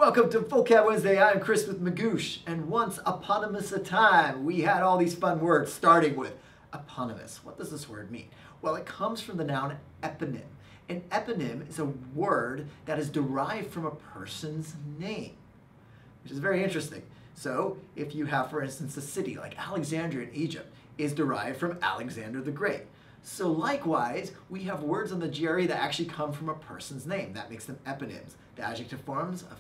Welcome to Vocab Wednesday. I'm Chris with Magoosh, and once eponymous a time, we had all these fun words, starting with eponymous. What does this word mean? Well, it comes from the noun eponym. An eponym is a word that is derived from a person's name, which is very interesting. So, if you have, for instance, a city like Alexandria in Egypt is derived from Alexander the Great. So likewise, we have words in the GRE that actually come from a person's name. That makes them eponyms. The adjective forms of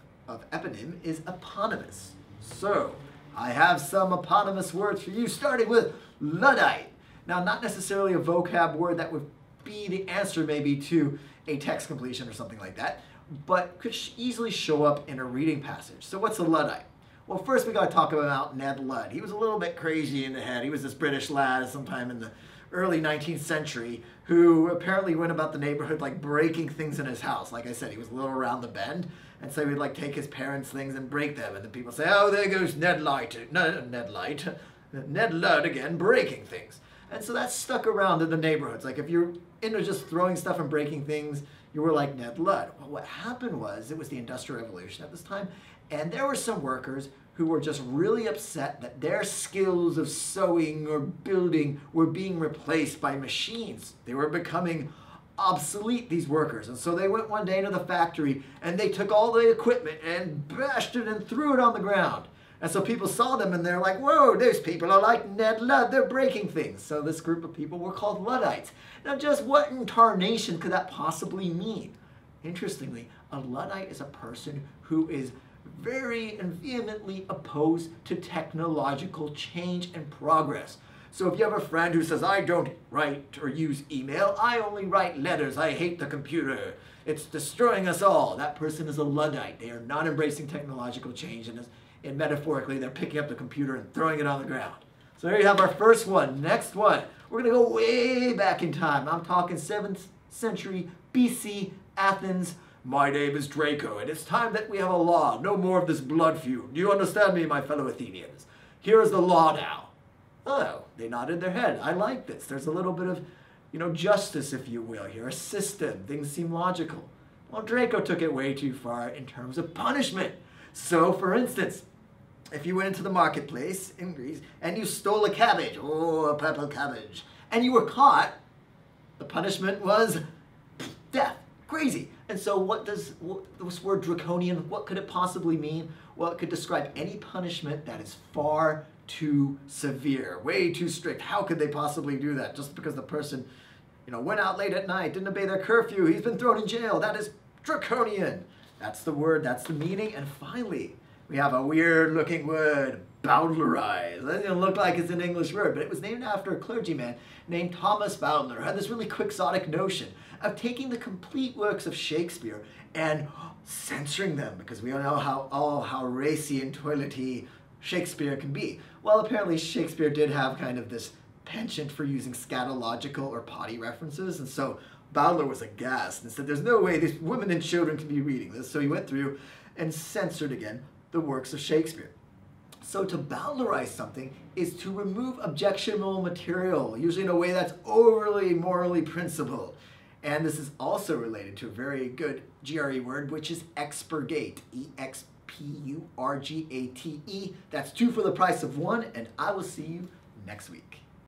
eponym is eponymous. So, I have some eponymous words for you, starting with Luddite. Now, not necessarily a vocab word that would be the answer maybe to a text completion or something like that, but could easily show up in a reading passage. So what's a Luddite? Well, first we got to talk about Ned Ludd. He was a little bit crazy in the head. He was this British lad sometime in the early 19th century who apparently went about the neighborhood like breaking things in his house. Like I said, he was a little around the bend, and so he'd like take his parents' things and break them, and the people say, oh, there goes Ned Ludd again, breaking things. And so that stuck around in the neighborhoods. Like if you're into just throwing stuff and breaking things, you were like Ned Ludd. Well, what happened was, it was the Industrial Revolution at this time, and there were some workers who were just really upset that their skills of sewing or building were being replaced by machines. They were becoming obsolete, these workers. And so they went one day into the factory and they took all the equipment and bashed it and threw it on the ground. And so people saw them and they're like, whoa, those people are like Ned Ludd, they're breaking things. So this group of people were called Luddites. Now just what in tarnation could that possibly mean? Interestingly, a Luddite is a person who is very and vehemently opposed to technological change and progress. So if you have a friend who says, I don't write or use email, I only write letters, I hate the computer, it's destroying us all, that person is a Luddite. They are not embracing technological change, and metaphorically, they're picking up the computer and throwing it on the ground. So there you have our first one. Next one, we're going to go way back in time. I'm talking 7th century BC, Athens. My name is Draco, and it's time that we have a law. No more of this blood feud. Do you understand me, my fellow Athenians? Here is the law now. Oh, they nodded their head. I like this. There's a little bit of, justice, if you will, here. A system. Things seem logical. Well, Draco took it way too far in terms of punishment. So, for instance, if you went into the marketplace in Greece and you stole a cabbage, oh, a purple cabbage, and you were caught, the punishment was death. Crazy. And so what does this word draconian, what could it possibly mean? Well, it could describe any punishment that is far too severe, way too strict. How could they possibly do that? Just because the person, went out late at night, didn't obey their curfew, he's been thrown in jail. That is draconian. That's the word, that's the meaning. And finally, we have a weird looking word, Bowdlerize. It doesn't look like it's an English word, but it was named after a clergyman named Thomas Bowdler, who had this really quixotic notion of taking the complete works of Shakespeare and censoring them, because we all know how racy and toilety Shakespeare can be. Well, apparently Shakespeare did have kind of this penchant for using scatological or potty references, and so Bowdler was aghast and said, there's no way these women and children can be reading this. So he went through and censored again the works of Shakespeare. So to Bowdlerize something is to remove objectionable material, usually in a way that's overly morally principled. And this is also related to a very good GRE word, which is expurgate, E-X-P-U-R-G-A-T-E. That's 2 for the price of 1, and I will see you next week.